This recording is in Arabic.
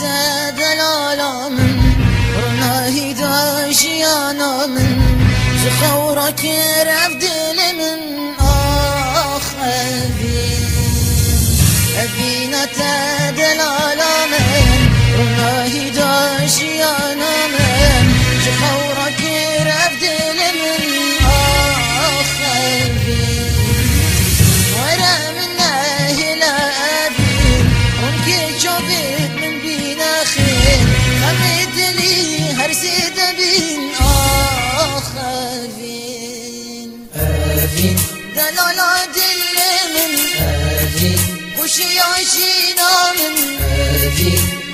دلالا من رناهي داشيانا من زخورك رفدل من أبينا دلالا من رناهي داشيانا من زخورك رفدل من ورا من أهلا أبين ونكي شوفت من بينا خير خمد لي هرسيد بين أبين دلالا دل من أبين وش يعيشينا من أبين